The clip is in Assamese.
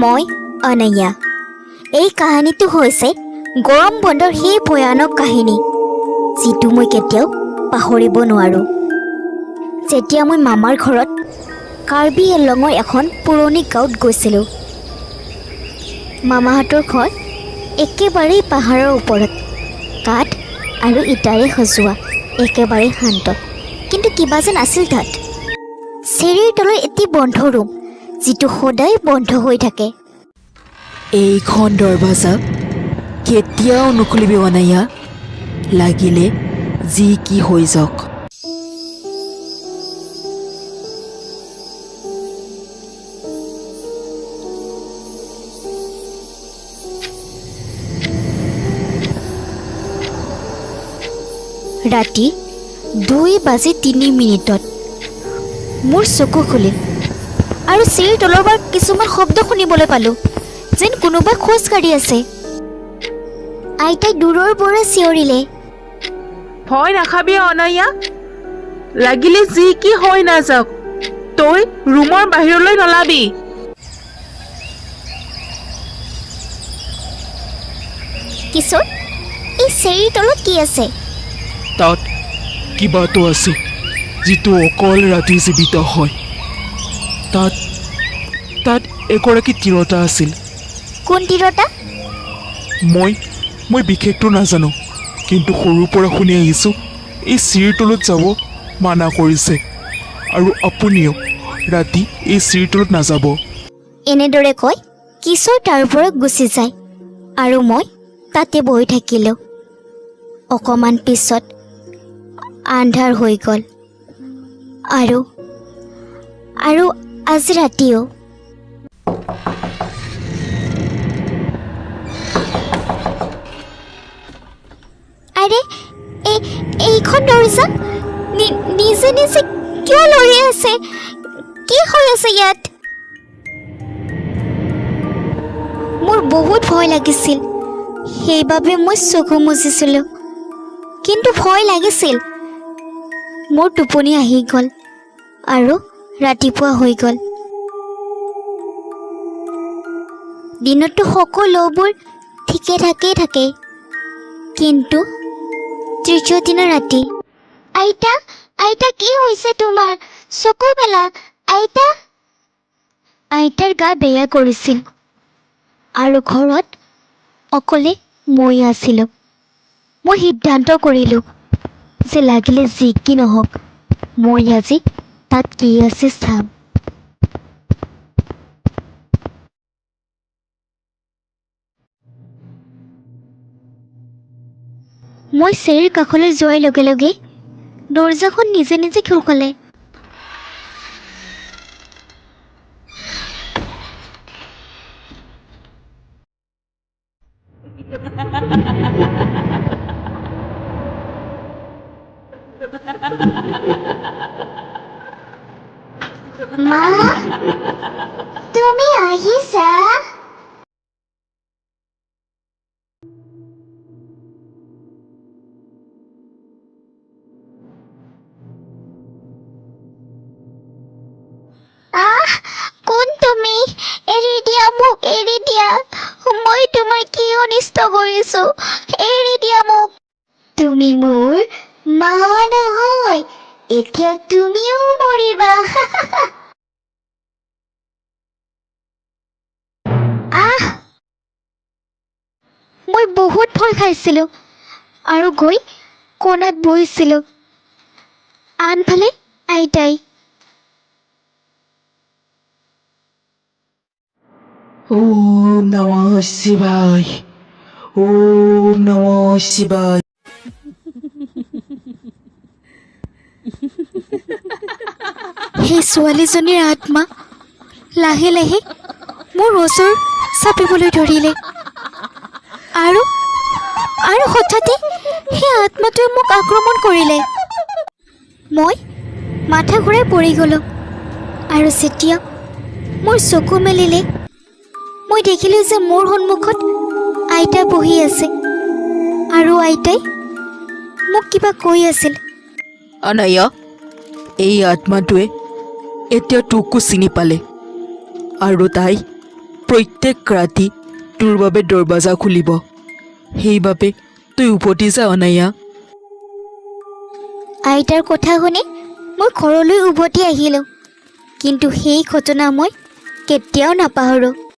মই অনয়া। এই কাহিনীটো হৈছে গৰম বন্ধৰ সেই ভয়ানক কাহিনী যিটো মই কেতিয়াও পাহৰিব নোৱাৰোঁ। যেতিয়া মই মামাৰ ঘৰত কাৰ্বি আংলঙৰ এখন পুৰণি গাঁৱত গৈছিলোঁ। মামাহঁতৰ ঘৰ একেবাৰেই পাহাৰৰ ওপৰত, কাঠ আৰু ইটাৰে সজোৱা, একেবাৰে শান্ত। কিন্তু কিবা যেন আছিল তাত। চিৰিৰ তলৰ এটি বন্ধ ৰুম, যিটো সদায় বন্ধ হৈ থাকে। এইখন দৰৱাজা কেতিয়াও নুখুলিবি অনায়া, লাগিলে যি কি হৈ যাওক। ৰাতি 2:03 মোৰ চকু খুলিল আৰু চিৰিৰ তলৰ পৰা কিছুমান শব্দ শুনিবলৈ পালোঁ, যেন কোনোবাই খোজ কাঢ়ি আছে। আইতাই দূৰৰ পৰা চিঞৰিলে, ভয় নাখাবি অনয়া, লাগিলে যি কি হৈ নাযাওক, তই ৰুমৰ বাহিৰলৈ নলাবি। কিশোৰ, এই চিৰিৰ তলত কি আছে? তাত কিবাটো আছে যিটো অকল ৰাতি জীৱিত হয়। তাত এগৰাকী তিৰোতা আছিল। কোন তিৰোতা? মই বিশেষটো নাজানো, কিন্তু সৰুৰ পৰা শুনি আহিছোঁ এই চিৰিৰ তলত যাব মানা কৰিছে, আৰু আপুনিও ৰাতি এই চিৰিৰ তলত নাযাব। এনেদৰে কৈ কিশোৰ তাৰ পৰা গুচি যায় আৰু মই তাতে বহি থাকিলোঁ। অকণমান পিছত আন্ধাৰ হৈ গ'ল আৰু আজি ৰাতিও। আৰে এইখন দৰজা নিজে নিজে কিয় লৰি আছে? কি হৈ আছে ইয়াত? মোৰ বহুত ভয় লাগিছিল, সেইবাবে মই চকু মুচিছিলোঁ। কিন্তু ভয় লাগিছিল। মোৰ টোপনি আহি গ'ল আৰু ৰাতিপুৱা হৈ গ'ল। দিনততো সকলোবোৰ ঠিকে থাকে, কিন্তু তৃতীয় দিনা ৰাতি। আইতা কি হৈছে তোমাৰ? চকু মেলা, আইতা। আইতাৰ গা বেয়া কৰিছিল আৰু ঘৰত অকলে মই আছিলোঁ। মই সিদ্ধান্ত কৰিলোঁ যে লাগিলে যি কি নহওক, মই আজি তাত কি আছে চাম। মই চিৰিৰ কাষলৈ যোৱাৰ লগে লগে দৰজাখন নিজে নিজে খোল খালে। মা, তুমি আহিছা? কোন তুমি? এৰি দিয়া মোক, এৰি দিয়া। মই তোমাৰ কি অনিষ্ট কৰিছো? এৰি দিয়া মোক। তুমি মোৰ মা নহয়, এতিয়া তুমিও মৰিবা। মই বহুত ভয় খাইছিলোঁ আৰু গৈ কোণাত বহিছিলোঁ। আনফালে আইতাই। ওম নমঃ শিৱায়, ওম নমঃ শিৱায়। সেই ছোৱালীজনীৰ আত্মা লাহে লাহে মোৰ ওচৰ চাপিবলৈ ধৰিলে আৰু হঠাতে সেই আত্মাটোৱে মোক আক্ৰমণ কৰিলে। মই মাথা ঘূৰাই পৰি গ'লোঁ আৰু যেতিয়া মোৰ চকু মেলিলে, মই দেখিলোঁ যে মোৰ সন্মুখত আইতা বহি আছে আৰু আইতাই মোক কিবা কৈ আছিল। অনায়া, এই আত্মাটোৱে এতিয়া তোকো চিনি পালে আৰু তাই প্ৰত্যেক ৰাতি তোৰ বাবে দৰৱাজা খুলিব সেইবাবে তই উভতি যা অনায়া আইতাৰ কথা শুনি মই ঘৰলৈ উভতি আহিলোঁ কিন্তু সেই ঘটনা মই কেতিয়াও নাপাহৰোঁ